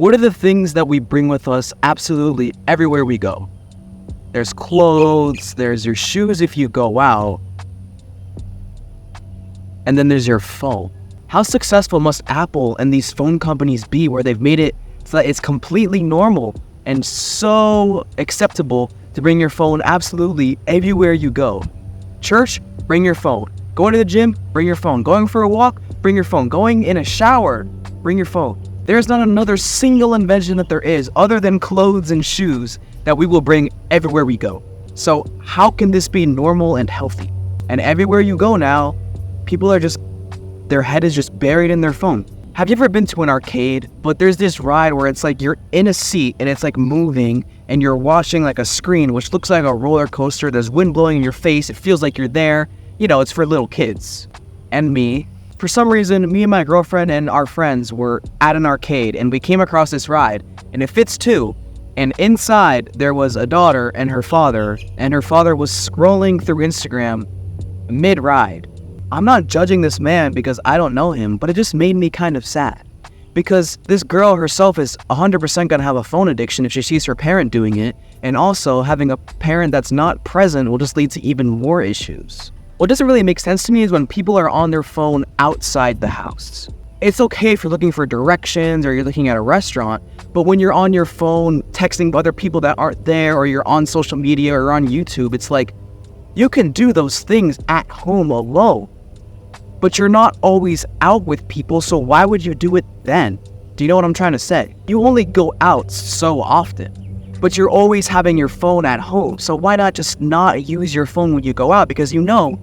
What are the things that we bring with us absolutely everywhere we go? There's clothes, there's your shoes if you go out, and then there's your phone. How successful must Apple and these phone companies be where they've made it so that it's completely normal and so acceptable to bring your phone absolutely everywhere you go? Church, bring your phone. Going to the gym, bring your phone. Going for a walk, bring your phone. Going in a shower, bring your phone. There's not another single invention that there is other than clothes and shoes that we will bring everywhere we go. So how can this be normal and healthy? And everywhere you go now, people are just, their head is just buried in their phone. Have you ever been to an arcade, but there's this ride where it's like you're in a seat and it's like moving and you're watching like a screen, which looks like a roller coaster. There's wind blowing in your face. It feels like you're there. You know, it's for little kids. And me, for some reason, me and my girlfriend and our friends were at an arcade and we came across this ride, and it fits two. And inside there was a daughter and her father was scrolling through Instagram mid-ride. I'm not judging this man because I don't know him, but it just made me kind of sad. Because this girl herself is 100% gonna have a phone addiction if she sees her parent doing it, and also having a parent that's not present will just lead to even more issues. What doesn't really make sense to me is when people are on their phone outside the house. It's okay if you're looking for directions or you're looking at a restaurant, but when you're on your phone texting other people that aren't there, or you're on social media or on YouTube, it's like, you can do those things at home alone, but you're not always out with people, so why would you do it then? Do you know what I'm trying to say? You only go out so often, but you're always having your phone at home, so why not just not use your phone when you go out? Because you know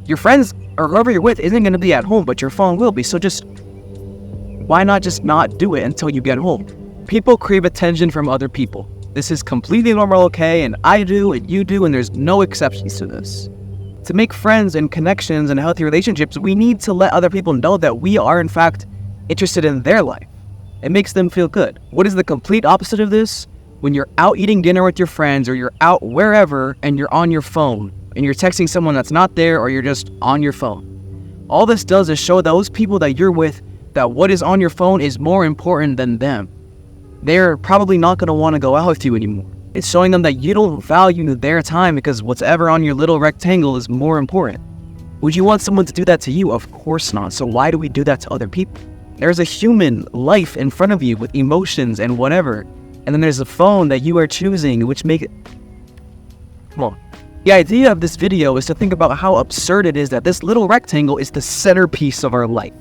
your friends or whoever you're with isn't going to be at home, but your phone will be, so just why not just not do it until you get home? People crave attention from other people. This is completely normal, okay, and I do and you do, and there's no exceptions to this. To make friends and connections and healthy relationships, we need to let other people know that we are in fact interested in their life. It makes them feel good. What is the complete opposite of this? When you're out eating dinner with your friends or you're out wherever and you're on your phone and you're texting someone that's not there, or you're just on your phone. All this does is show those people that you're with that what is on your phone is more important than them. They're probably not going to want to go out with you anymore. It's showing them that you don't value their time because whatever on your little rectangle is more important. Would you want someone to do that to you? Of course not. So why do we do that to other people? There's a human life in front of you with emotions and whatever. And then there's a phone that you are choosing, which make it... Come on. The idea of this video is to think about how absurd it is that this little rectangle is the centerpiece of our life.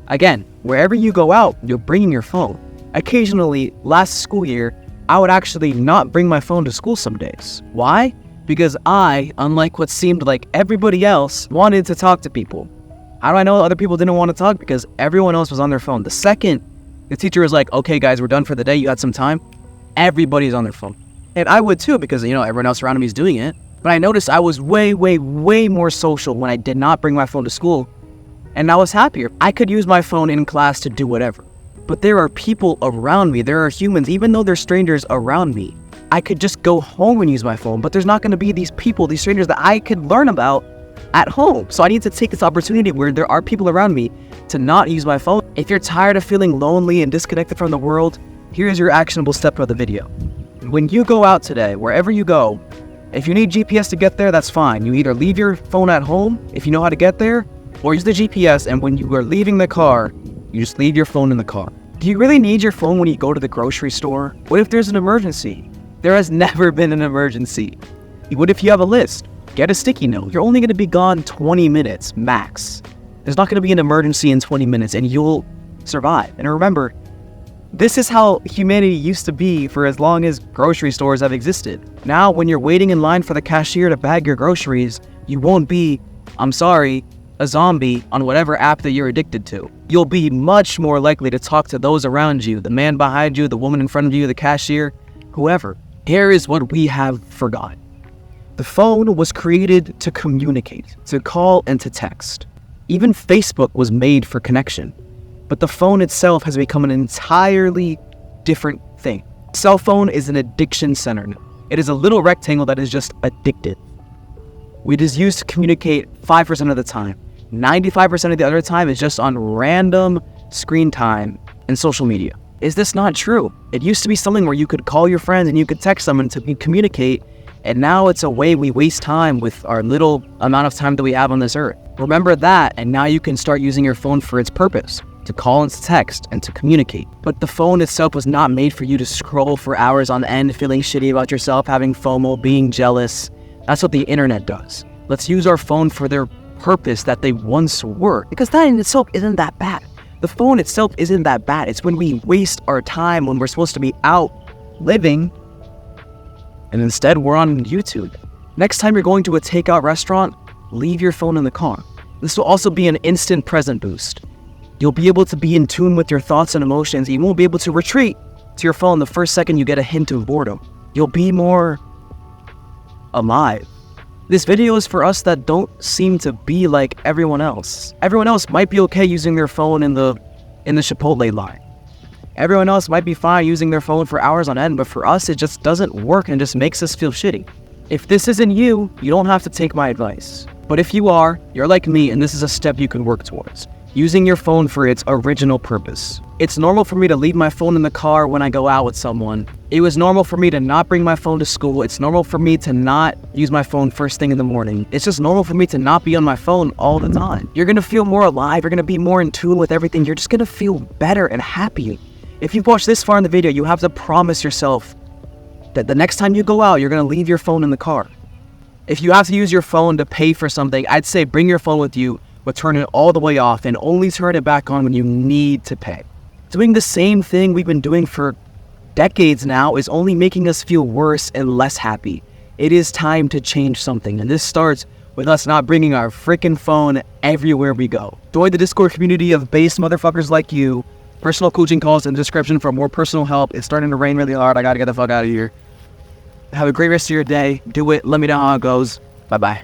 Again, wherever you go out, you're bringing your phone. Occasionally, last school year, I would actually not bring my phone to school some days. Why? Because I, unlike what seemed like everybody else, wanted to talk to people. How do I know other people didn't want to talk? Because everyone else was on their phone. The second the teacher was like, okay guys, we're done for the day, you had some time, everybody's on their phone. And I would too, because you know everyone else around me is doing it. But I noticed I was way more social when I did not bring my phone to school. And I was happier. I could use my phone in class to do whatever. But there are people around me, there are humans, even though they're strangers around me. I could just go home and use my phone, but there's not going to be these people, these strangers that I could learn about at home. So I need to take this opportunity where there are people around me to not use my phone. If you're tired of feeling lonely and disconnected from the world, here's your actionable step of the video. When you go out today, wherever you go, if you need GPS to get there, that's fine. You either leave your phone at home, if you know how to get there, or use the GPS, and when you are leaving the car, you just leave your phone in the car. Do you really need your phone when you go to the grocery store? What if there's an emergency? There has never been an emergency. What if you have a list? Get a sticky note. You're only going to be gone 20 minutes max. There's not going to be an emergency in 20 minutes and you'll survive. And remember, this is how humanity used to be for as long as grocery stores have existed. Now, when you're waiting in line for the cashier to bag your groceries, you won't be, I'm sorry, a zombie on whatever app that you're addicted to. You'll be much more likely to talk to those around you, the man behind you, the woman in front of you, the cashier, whoever. Here is what we have forgotten. The phone was created to communicate, to call and to text. Even Facebook was made for connection. But the phone itself has become an entirely different thing. Cell phone is an addiction center. It is a little rectangle that is just addicted. It is used to communicate 5% of the time. 95% of the other time is just on random screen time and social media. Is this not true? It used to be something where you could call your friends and you could text them and to communicate, and now it's a way we waste time with our little amount of time that we have on this earth. Remember that, and now you can start using your phone for its purpose, to call and to text and to communicate. But the phone itself was not made for you to scroll for hours on end, feeling shitty about yourself, having FOMO, being jealous. That's what the internet does. Let's use our phone for their purpose that they once were, because that in itself isn't that bad. The phone itself isn't that bad. It's when we waste our time when we're supposed to be out living, and instead we're on YouTube. Next time you're going to a takeout restaurant, leave your phone in the car. This will also be an instant present boost. You'll be able to be in tune with your thoughts and emotions. You won't be able to retreat to your phone the first second you get a hint of boredom. You'll be more alive. This video is for us that don't seem to be like everyone else. Everyone else might be okay using their phone in the Chipotle line. Everyone else might be fine using their phone for hours on end, but for us, it just doesn't work and just makes us feel shitty. If this isn't you, you don't have to take my advice. But if you are, you're like me, and this is a step you can work towards. Using your phone for its original purpose. It's normal for me to leave my phone in the car when I go out with someone. It was normal for me to not bring my phone to school. It's normal for me to not use my phone first thing in the morning. It's just normal for me to not be on my phone all the time. You're gonna feel more alive. You're gonna be more in tune with everything. You're just gonna feel better and happy. If you've watched this far in the video, you have to promise yourself that the next time you go out, you're gonna leave your phone in the car. If you have to use your phone to pay for something, I'd say bring your phone with you, but turn it all the way off and only turn it back on when you need to pay. Doing the same thing we've been doing for decades now is only making us feel worse and less happy. It is time to change something, and this starts with us not bringing our freaking phone everywhere we go. Join the Discord community of base motherfuckers like you. Personal coaching calls in the description for more personal help. It's starting to rain really hard. I gotta get the fuck out of here. Have a great rest of your day. Do it. Let me know how it goes. Bye-bye.